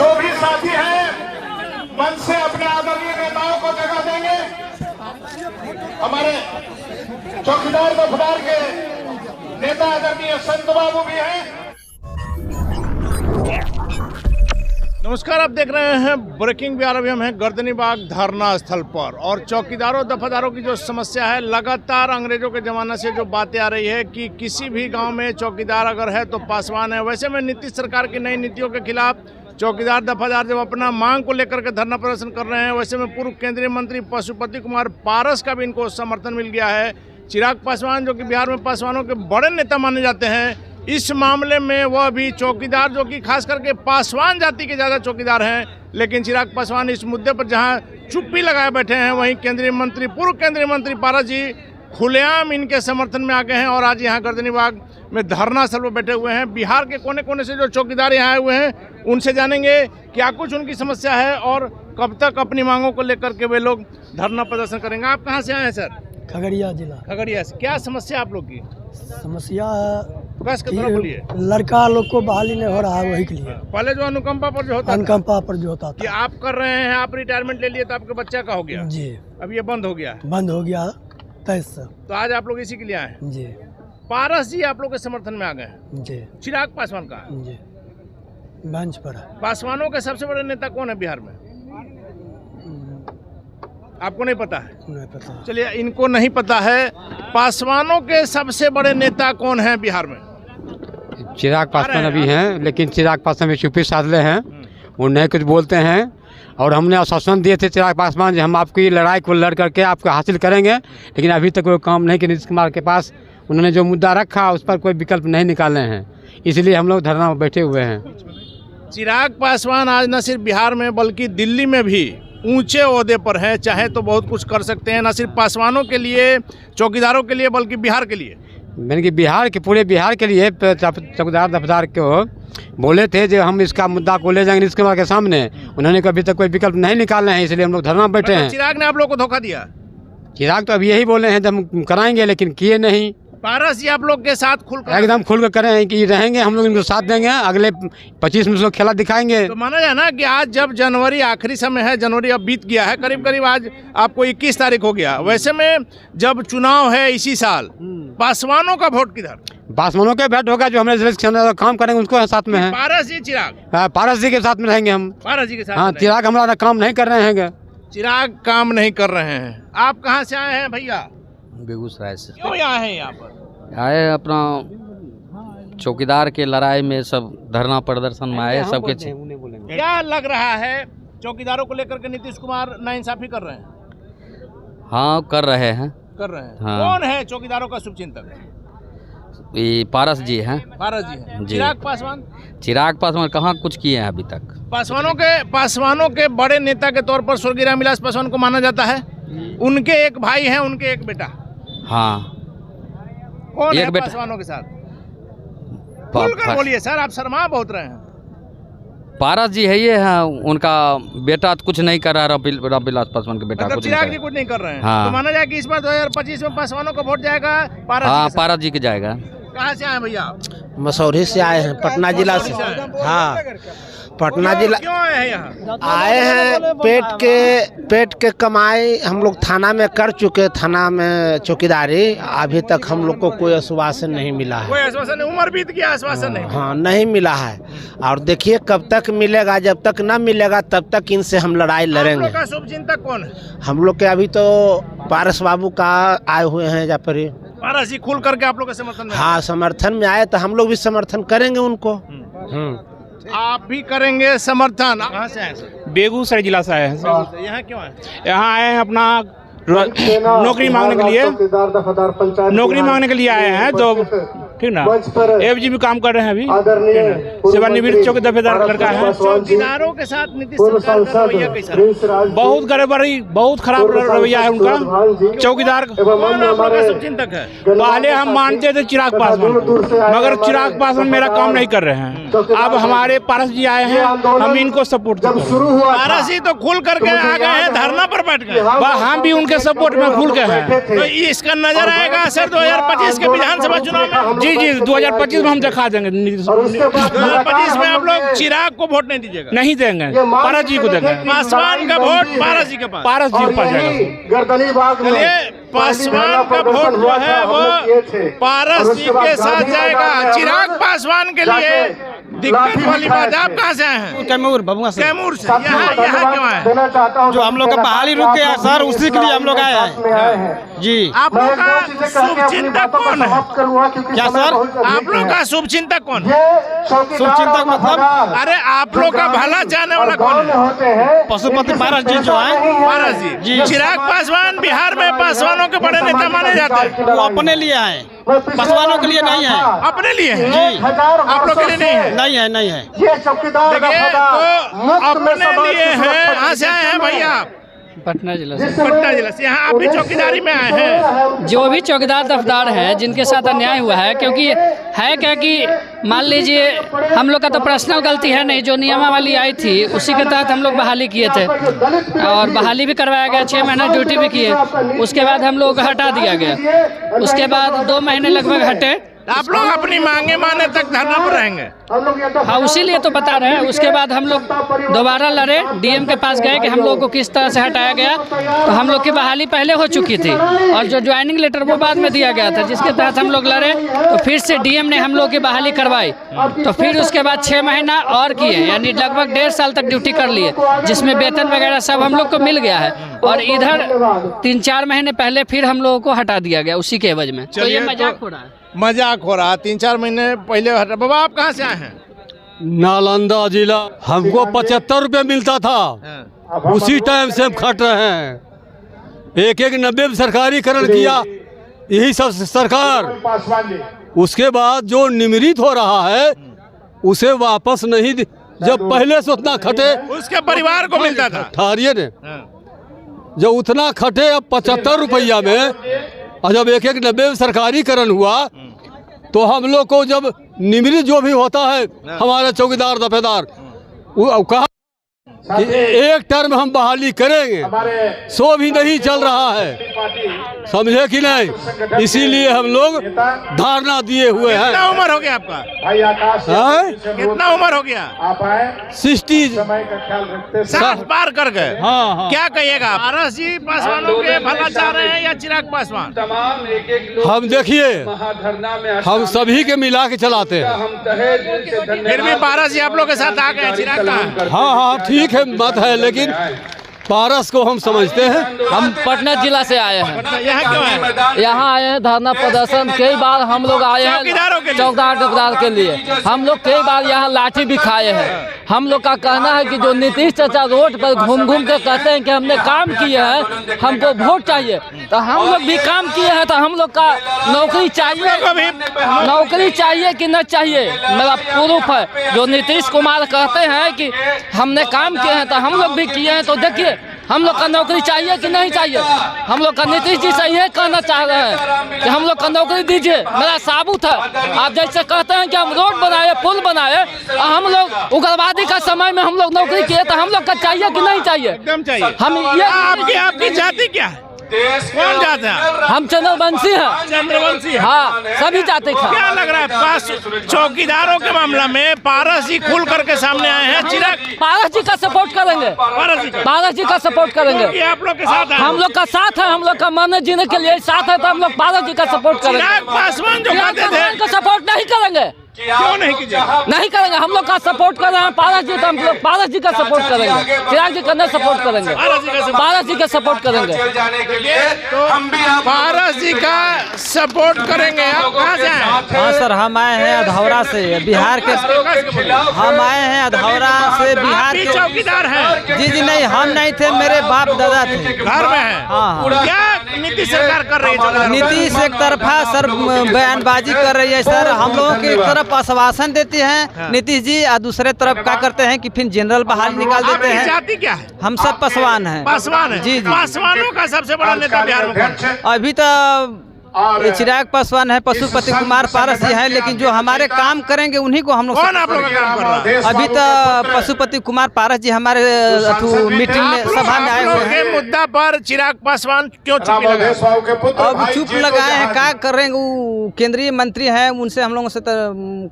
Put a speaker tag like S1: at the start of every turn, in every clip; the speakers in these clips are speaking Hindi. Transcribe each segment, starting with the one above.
S1: जो भी साथी हैं मंच से अपने आदरणीय नेताओं को जगह देंगे। हमारे चौकीदार दफदार के नेता आदरणीय संत बाबू भी हैं।
S2: नमस्कार, आप देख रहे हैं ब्रेकिंग बिहार। अभी हम हैं गर्दनीबाग धरना स्थल पर और चौकीदारों दफादारों की जो समस्या है, लगातार अंग्रेजों के ज़माने से जो बातें आ रही है कि किसी भी गांव में चौकीदार अगर है तो पासवान है। वैसे में नीतीश सरकार की नई नीतियों के खिलाफ चौकीदार दफादार जब अपना मांग को लेकर के धरना प्रदर्शन कर रहे हैं, वैसे में पूर्व केंद्रीय मंत्री पशुपति कुमार पारस का भी इनको समर्थन मिल गया है। चिराग पासवान जो कि बिहार में पासवानों के बड़े नेता माने जाते हैं, इस मामले में वह भी चौकीदार जो कि खास करके पासवान जाति के ज़्यादा चौकीदार हैं, लेकिन चिराग पासवान इस मुद्दे पर जहां चुप्पी लगाए बैठे हैं, वहीं पूर्व केंद्रीय मंत्री पारस जी खुलेआम इनके समर्थन में आ गए हैं और आज यहाँ गर्दनीबाग में धरना स्थल पर बैठे हुए हैं। बिहार के कोने कोने से जो चौकीदार यहाँ आए हुए हैं, उनसे जानेंगे क्या कुछ उनकी समस्या है और कब तक अपनी मांगों को लेकर के वे लोग धरना प्रदर्शन करेंगे। आप कहाँ से आए हैं सर?
S3: खगड़िया जिला।
S2: खगड़िया से। क्या समस्या आप लोग की?
S3: समस्या
S2: लड़का
S3: लोग को बहाली नहीं हो रहा है, वही के लिए।
S2: पहले जो अनुकंपा पर जो होता
S3: था
S2: कि आप कर रहे हैं, आप रिटायरमेंट ले लिए तो आपके बच्चा का हो गया
S3: जी,
S2: अब ये बंद हो गया
S3: 23 से।
S2: तो आज आप लोग इसी के लिए आए हैं
S3: जी।
S2: पारस जी आप लोग के समर्थन में आ गए हैं
S3: जी।
S2: चिराग पासवान का
S3: जी मंच पर है।
S2: पासवानों के सबसे बड़े नेता कौन है बिहार में? आपको नहीं पता है?
S3: नहीं पता।
S2: चलिए, इनको नहीं पता है। पासवानों के सबसे बड़े नेता कौन है बिहार में?
S4: चिराग पासवान अभी हैं, लेकिन चिराग पासवान में चुप्पी साधले हैं, वो नहीं कुछ बोलते हैं। और हमने आश्वासन दिए थे चिराग पासवान जी हम आपकी लड़ाई को लड़ करके आपको हासिल करेंगे, लेकिन अभी तक कोई काम नहीं किया। नीतीश कुमार के पास उन्होंने जो मुद्दा रखा उस पर कोई विकल्प नहीं निकाले हैं, इसलिए हम लोग धरना में बैठे हुए हैं।
S2: चिराग पासवान आज न सिर्फ बिहार में बल्कि दिल्ली में भी ऊंचे ओहदे पर हैं, चाहे तो बहुत कुछ कर सकते हैं, न सिर्फ पासवानों के लिए, चौकीदारों के लिए, बल्कि बिहार के लिए।
S4: मैंने कि बिहार के पूरे बिहार के लिए चौकीदार दफदार को बोले थे जो हम इसका मुद्दा को ले जाएंगे नीतीश कुमार के सामने। उन्होंने अभी तक कोई विकल्प नहीं निकाले हैं, इसलिए हम लोग धरना बैठे हैं।
S2: चिराग ने आप लोग को धोखा दिया?
S4: चिराग तो अभी यही बोले हैं जब हम कराएंगे, लेकिन किए नहीं।
S2: पारस जी आप लोग के साथ
S4: एकदम खुल कर करें कि रहेंगे, हम लोग इनको साथ देंगे, अगले 25 मिनट को खेला दिखाएंगे।
S2: तो माना जाए ना कि आज जब जनवरी आखिरी समय है, जनवरी अब बीत गया है, करीब करीब आज आपको 21 तारीख हो गया। वैसे में जब चुनाव है इसी साल, पासवानों का वोट किधर?
S4: पासवानों के भेंट होगा, जो हमारे काम करेंगे उनको साथ में है।
S2: पारस जी चिराग?
S4: पारस जी के साथ में रहेंगे हम।
S2: पारस जी के साथ?
S4: हाँ, चिराग हमारा काम नहीं कर रहे हैं।
S2: चिराग काम नहीं कर रहे हैं। आप कहाँ से आए हैं भैया?
S5: बेगूसराय से।
S2: क्यों आए हैं यहाँ पर?
S5: आए अपना चौकीदार के लड़ाई में सब धरना प्रदर्शन में आए सबके।
S2: क्या लग रहा है चौकीदारों को लेकर के नीतीश कुमार नाइंसाफी कर रहे हैं?
S5: हाँ, कर रहे हैं। हाँ।
S2: कौन है चौकीदारों का शुभचिंतक?
S5: ये पारस जी हैं।
S2: पारस जी हैं।
S5: जी।
S2: चिराग पासवान?
S5: चिराग पासवान कहाँ कुछ किए हैं अभी तक।
S2: पासवानों के बड़े नेता के तौर पर स्वर्गीय रामविलास पासवान को माना जाता है। उनके एक भाई हैं, उनके एक बेटा।
S5: हाँ,
S2: कौन
S5: एक
S2: है
S5: बेटा
S2: पासवानों के साथ? खुलकर बोलिए सर, आप शर्मा बहुत रहे हैं।
S5: पारस जी है, ये है उनका बेटा तो कुछ नहीं कर रहा। रामविलास पासवान के बेटा
S2: मतलब
S5: कुछ
S2: चिराग
S5: नहीं
S2: जी
S5: कर
S2: कुछ नहीं कर रहे हैं।
S5: हाँ।
S2: तो माना जाए कि इस बार 2025 में पासवानों का वोट जाएगा पारस जी
S5: हाँ,
S2: के साथ।
S5: पारस जी के जाएगा।
S2: कहाँ से आए भैया?
S3: मसौरी से आए हैं, पटना जिला से। हाँ, पटना जिला
S2: क्यों आए हैं यहाँ?
S3: आए हैं। पेट के कमाई हम लोग थाना में कर चुके, थाना में चौकीदारी। अभी तक हम लोग को कोई आश्वासन नहीं मिला है।
S2: कोई आश्वासन नहीं? उम्र बीत गया, आश्वासन नहीं?
S3: हाँ, नहीं मिला है। और देखिए कब तक मिलेगा, जब तक ना मिलेगा तब तक इनसे हम लड़ाई लड़ेंगे।
S2: आप लोग का शुभचिंतक कौन है?
S3: हम लोग के अभी तो पारस बाबू का आए हुए हैं जहाँ पर।
S2: पारस जी खुल करके आप लोग के समर्थन में?
S3: हाँ, समर्थन में आए तो हम लोग भी समर्थन करेंगे उनको।
S2: आप भी करेंगे समर्थन? कहाँ से आए सर?
S6: बेगूसराय जिला से आए हैं।
S2: यहाँ क्यों आए?
S6: यहाँ आए हैं अपना नौकरी मांगने के लिए, नौकरी मांगने के लिए आए हैं। तो ठीक ना, एफजी भी काम कर रहे हैं, अभी सेवानिवृत्त चौकी दफेदार लड़का है।
S2: चौकीदारों के साथ नीतीश सरकार का रवैया कैसा है?
S6: बहुत गड़बड़ी, बहुत खराब रवैया है उनका। चौकीदार
S2: शुभचिंतक है।
S6: पहले हम मानते थे चिराग पासवान, मगर चिराग पासवान मेरा काम नहीं कर रहे हैं। अब हमारे पारस जी आए हैं, हम इनको सपोर्ट करते हैं।
S2: पारस जी तो खुल करके आ गए हैं, धरना पर बैठ गए।
S6: हम भी उनके सपोर्ट में खुल के हैं।
S2: तो इसका नजर आएगा सर 2025 के विधानसभा चुनाव में?
S6: जी जी जी 2025 में हम दिखा देंगे।
S2: 2025 में आप लोग चिराग को वोट नहीं दीजिएगा?
S6: नहीं देंगे, पारस जी को देंगे।
S2: पासवान का वोट पारस जी के पास,
S6: पारस जी के पास जाएगा।
S2: चलिए, पासवान का वोट जो है वो पारस जी के साथ जाएगा। चिराग पासवान के लिए दिक्कत वाली बात है। आप कहाँ से आए हैं?
S6: कैमूर, बबुआ से।
S2: कैमूर से। यहाँ क्यों आए?
S6: जो हम लोग का बहाली रुक गया सर, उसी के लिए हम लोग आए हैं जी।
S2: आप लोग का शुभ चिंतक कौन है?
S6: क्या सर?
S2: आप लोग का शुभ चिंतक कौन है?
S6: शुभ चिंतक मतलब?
S2: अरे आप लोग का भला चाहने वाला कौन है?
S6: पशुपति पारस जी जो है।
S2: पारस जी। चिराग पासवान बिहार में पासवानों के बड़े नेता माने जाते हैं।
S6: वो अपने लिए आए, पासवानों के लिए नहीं है।
S2: अपने लिए है
S6: जी,
S2: आप लोग के लिए नहीं है?
S6: नहीं है, नहीं है।
S2: देखिए, तो अपने लिए है। कहाँ से आए हैं भैया?
S5: पटना जिला से।
S2: पटना जिला से। यहाँ आप भी चौकीदारी में आए हैं?
S7: जो भी चौकीदार दफदार हैं जिनके साथ अन्याय हुआ है, क्योंकि है क्या कि मान लीजिए हम लोग का तो पर्सनल गलती है नहीं, जो नियमावली आई थी उसी के तहत हम लोग बहाली किए थे और बहाली भी करवाया गया, 6 महीने ड्यूटी भी किए। उसके बाद हम लोग हटा दिया गया। उसके बाद 2 महीने लगभग हटे।
S2: आप लोग अपनी मांगे माने तक धरना पर रहेंगे?
S7: हाँ, उसीलिए तो बता रहे हैं। उसके बाद हम लोग दोबारा लड़े, डीएम के पास गए कि हम लोग को किस तरह से हटाया गया। तो हम लोग की बहाली पहले हो चुकी थी और जो ज्वाइनिंग लेटर वो बाद में दिया गया था, जिसके तहत हम लोग लड़े। तो फिर से डीएम ने हम लोग की बहाली करवाई। तो फिर उसके बाद 6 महीना और किए, यानी लगभग 1.5 साल तक ड्यूटी कर लिए, जिसमें वेतन वगैरह सब हम लोग को मिल गया है। और इधर 3-4 महीने पहले फिर हम लोगों को हटा दिया गया उसी के एवज में। तो ये मजाक हो रहा है।
S2: मजाक हो रहा। 3-4 महीने पहले हटा। बाबा आप कहाँ से आए हैं?
S8: नालंदा जिला। हमको 75 रुपये मिलता था, उसी टाइम से हम खट रहे हैं। एक 90 में सरकारीकरण किया यही सब सरकार। उसके बाद जो निमृत हो रहा है उसे वापस नहीं, जब पहले से उतना खटे
S2: उसके परिवार को मिलता था।
S8: ठारिये ने जब उतना खटे, अब 75 रुपया में, और जब 90 में सरकारीकरण हुआ तो हम लोग को जब निमृत जो भी होता है हमारे चौकीदार दफेदार, वो कहा कि 1 टर्म हम बहाली करेंगे, सो भी नहीं चल रहा है, समझे कि नहीं? इसीलिए हम लोग धारणा दिए हुए हैं।
S2: कितना उम्र हो गया आपका? कितना उम्र हो गया?
S8: 60
S2: 60 पार कर गए।
S8: हाँ।
S2: क्या कहिएगा? पारस जी पासवानों के भला चाह रहे हैं या चिराग पासवान?
S8: हम देखिए, हम सभी के मिला के चलाते हैं।
S2: फिर भी पारस जी आप लोग के साथ आ गए, चिराग कहाँ है?
S8: हाँ, ठीक है, मत है, लेकिन पारस को हम समझते हैं।
S5: हम पटना जिला से आए हैं।
S2: यहाँ क्यों है?
S5: यहाँ आए हैं धरना प्रदर्शन। कई बार हम लोग आए हैं
S2: चौकीदारों के लिए।
S5: चौकीदार दफदार के लिए। हम लोग कई बार यहाँ लाठी भी खाए हैं। हम लोग का कहना है कि जो नीतीश चाचा रोड पर घूम घूम के कहते हैं कि हमने काम किए हैं, हमको वोट चाहिए, तो हम लोग भी काम किए हैं। तो हम लोग का नौकरी चाहिए, नौकरी चाहिए कि न चाहिए, मेरा प्रूफ है। जो नीतीश कुमार कहते हैं कि हमने काम किए हैं, तो हम लोग भी किए हैं। तो देखिए, हम लोग का नौकरी चाहिए कि नहीं चाहिए? हम लोग का नीतीश जी से ये कहना चाह रहे हैं कि हम लोग का नौकरी दीजिए। मेरा साबुत है। आप जैसे कहते हैं कि हम रोड बनाए, पुल बनाए, हम लोग उग्रवादी का समय में हम लोग नौकरी किए, तो हम लोग का चाहिए कि नहीं चाहिए?
S2: एकदम चाहिए।
S5: हम ये
S2: आपकी जाति क्या है? कौन जात है?
S5: हम चंद्रवंशी हैं।
S2: चंद्रवंशी।
S5: हाँ, सभी जाति का।
S2: क्या लग रहा है पास चौकीदारों के मामला में पारस जी खुल करके सामने आए हैं? चिराग
S5: पारस जी का सपोर्ट करेंगे। पारस जी का सपोर्ट करेंगे।
S2: आप लोग के साथ
S5: हम लोग का साथ है। हम लोग का मानव जीने के लिए साथ है, तो हम लोग पारस जी का सपोर्ट करेंगे।
S2: चिराग पासवान जो कहते थे
S5: का सपोर्ट नहीं करेंगे।
S2: क्यों नहीं कीजिएगा?
S5: नहीं करेंगे। हम लोग का सपोर्ट कर रहे हैं पारस जी, तो हम लोग पारस जी का सपोर्ट करेंगे। चिराग जी का नहीं सपोर्ट करेंगे, पारस जी का सपोर्ट करेंगे।
S2: पारस जी का सपोर्ट करेंगे। आप कहाँ से आए?
S9: हाँ सर, हम आए हैं अधौरा से, बिहार के। हम आए हैं अधौरा से, बिहार के।
S2: चौकीदार हैं?
S9: जी जी नहीं, हम नहीं थे, मेरे बाप दादा थे।
S2: घर में है?
S9: हाँ।
S2: क्या नीतीश सरकार कर रही है?
S9: नीतीश एक तरफा सर बयानबाजी कर रही है सर। हम लोगों की एक तरफ आश्वासन देती हैं नीतीश जी, और दूसरे तरफ क्या करते हैं कि फिर जनरल बहाली निकाल देते हैं।
S2: जाति क्या है?
S9: हम सब पासवान हैं।
S2: पासवान है?
S9: जी जी।
S2: पासवानों का सबसे बड़ा नेता बिहार में कौन है?
S9: अभी तो ये चिराग पासवान है, पशुपति कुमार पारस जी हैं, लेकिन जो हमारे काम करेंगे उन्हीं को हम लोग
S2: कौन आप लोग का काम कर रहा है?
S9: अभी तो पशुपति कुमार पारस जी हमारे मीटिंग में सभा में आए हुए हैं।
S2: मुद्दा पर चिराग पासवान क्यों चुप लगाए?
S9: अब चुप लगाए हैं, क्या कर रहे हैं? वो केंद्रीय मंत्री हैं, उनसे हम लोगों से तो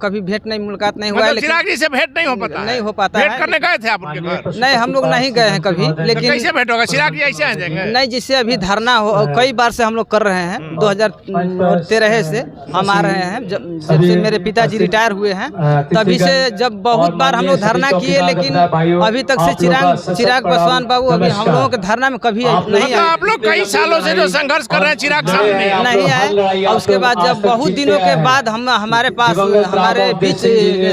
S9: कभी भेंट नहीं, मुलाकात नहीं हुआ है।
S2: मतलब चिराग जी से भेंट नहीं हो पाता?
S9: नहीं हो पाता
S2: भेंट
S9: है।
S2: करने गए थे आप उनके घर?
S9: नहीं, हम लोग नहीं गए हैं कभी। लेकिन
S2: कैसे भेंट होगा? चिराग जी ऐसे आ जाएंगे?
S9: नहीं, जिससे अभी धरना हो कई बार से हम लोग कर रहे हैं, 2013 से हम आ रहे हैं। जब से मेरे पिताजी रिटायर हुए हैं तभी से जब बहुत बार हम लोग धरना किए, लेकिन अभी तक से चिराग पासवान बाबू अभी हम लोगों के धरना में कभी नहीं आए।
S2: आप लोग कई सालों से जो संघर्ष कर रहे हैं, चिराग सामने
S9: नहीं आए। और उसके बाद जब बहुत दिनों के बाद हमारे पास हमारे बीच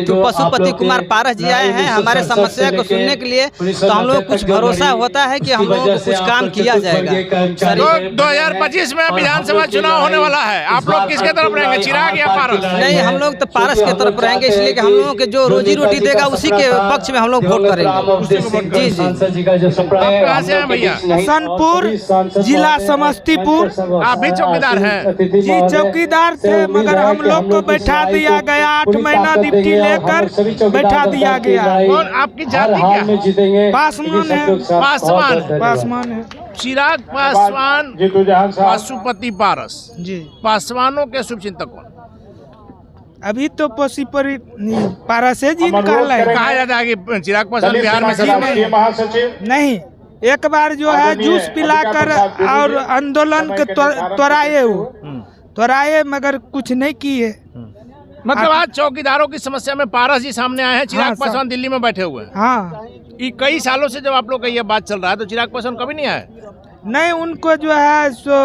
S9: पशुपति कुमार पारस जी आए हैं हमारे समस्या को सुनने के लिए, तो हम लोग कुछ भरोसा होता है कि हम लोगों को कुछ काम किया जाएगा।
S2: तो 2025 में विधानसभा चुनाव होने वाला है, आप लोग किसके तरफ रहेंगे, चिराग या पारस?
S9: नहीं, हम लोग तो पारस के तरफ रहेंगे, इसलिए कि हम लोगों के जो रोजी रोटी देगा उसी के पक्ष में हम लोग वोट करेंगे। जी जी।
S2: आप कहाँ से हैं भैया?
S10: हसनपुर जिला समस्तीपुर।
S2: आप भी चौकीदार हैं?
S10: जी चौकीदार थे, मगर हम लोग को बैठा दिया गया, 8 महीना ड्यूटी लेकर बैठा दिया गया।
S2: और आपकी जाति क्या है?
S10: पासवान है।
S2: पासवान है। चिराग पासवान, पशुपति पारस
S10: जी।
S2: पासवानों के शुभचिंतक कौन?
S10: अभी तो पशुपति पारस जी निकाल है।
S2: कहा जाता है कि चिराग पासवान बिहार में
S1: महासचिव
S10: नहीं, एक बार जो है जूस पिलाकर और आंदोलन के त्वराए मगर कुछ नहीं किए।
S2: मतलब आज चौकीदारों की समस्या में पारस जी सामने आए हैं, चिराग पासवान दिल्ली में बैठे हुए हैं।
S10: हाँ,
S2: ये कई सालों से जब आप लोग का ये बात चल रहा है तो चिराग पासवान कभी नहीं आए?
S10: नहीं, उनको जो है सो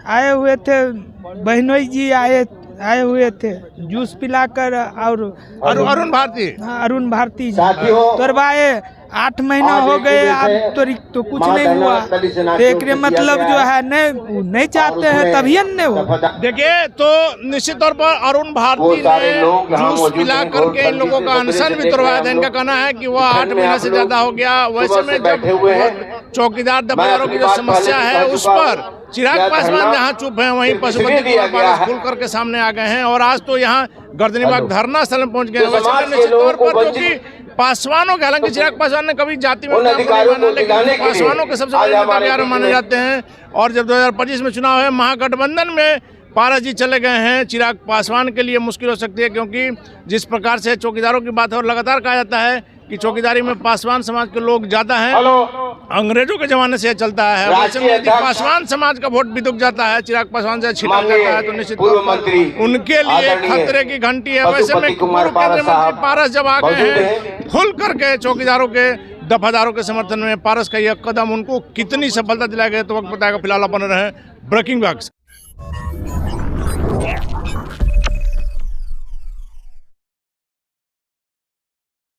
S10: आए हुए थे, बहनोई जी आए हुए थे जूस पिलाकर। और
S2: अरुण भारती,
S10: अरुण भारती तोड़वाए, 8 महीना हो गए, अब तो कुछ नहीं हुआ। तो एक मतलब जो है नहीं चाहते हैं, तभी नहीं हुआ।
S2: देखिए, तो निश्चित तौर पर अरुण भारती ने जूस पिला करके इन लोगों का अनशन भी तोड़वाया था। इनका कहना है कि वह 8 महीना से ज्यादा हो गया। वैसे में जब चौकीदार दफादारों की जो समस्या है उस पर चिराग पासवान जहाँ चुप है, वहीं पशुपति कुमार पारस खुल करके सामने आ गए हैं। और आज तो यहाँ गर्दनीबाग धरना स्थल में पहुंच गए हैं। वैसे निश्चित तौर पर क्योंकि पासवानों के, हालांकि चिराग पासवान ने कभी जाति में काम नहीं माना, लेकिन पासवानों के सबसे बड़े नेता बिहार में माने जाते हैं। और जब 2025 में चुनाव है, महागठबंधन में पारस जी चले गए हैं, चिराग पासवान के लिए मुश्किल हो सकती है, क्योंकि जिस प्रकार से चौकीदारों की बात है और लगातार कहा जाता है कि चौकीदारी में पासवान समाज के लोग ज्यादा हैं, अंग्रेजों के जमाने से चलता है। वैसे में यदि पासवान समाज का वोट भी दुख जाता है, चिराग पासवान से छिटक जाता है, तो निश्चित तौर पर उनके लिए खतरे की घंटी है। वैसे में पूर्व केंद्रीय मंत्री पारस जब आ गए हैं खुल करके चौकीदारों के दफादारों के समर्थन में, पारस का यह कदम उनको कितनी सफलता दिलाएगा तो वक्त बताएगा। फिलहाल बने रहे ब्रेकिंग बैग्स।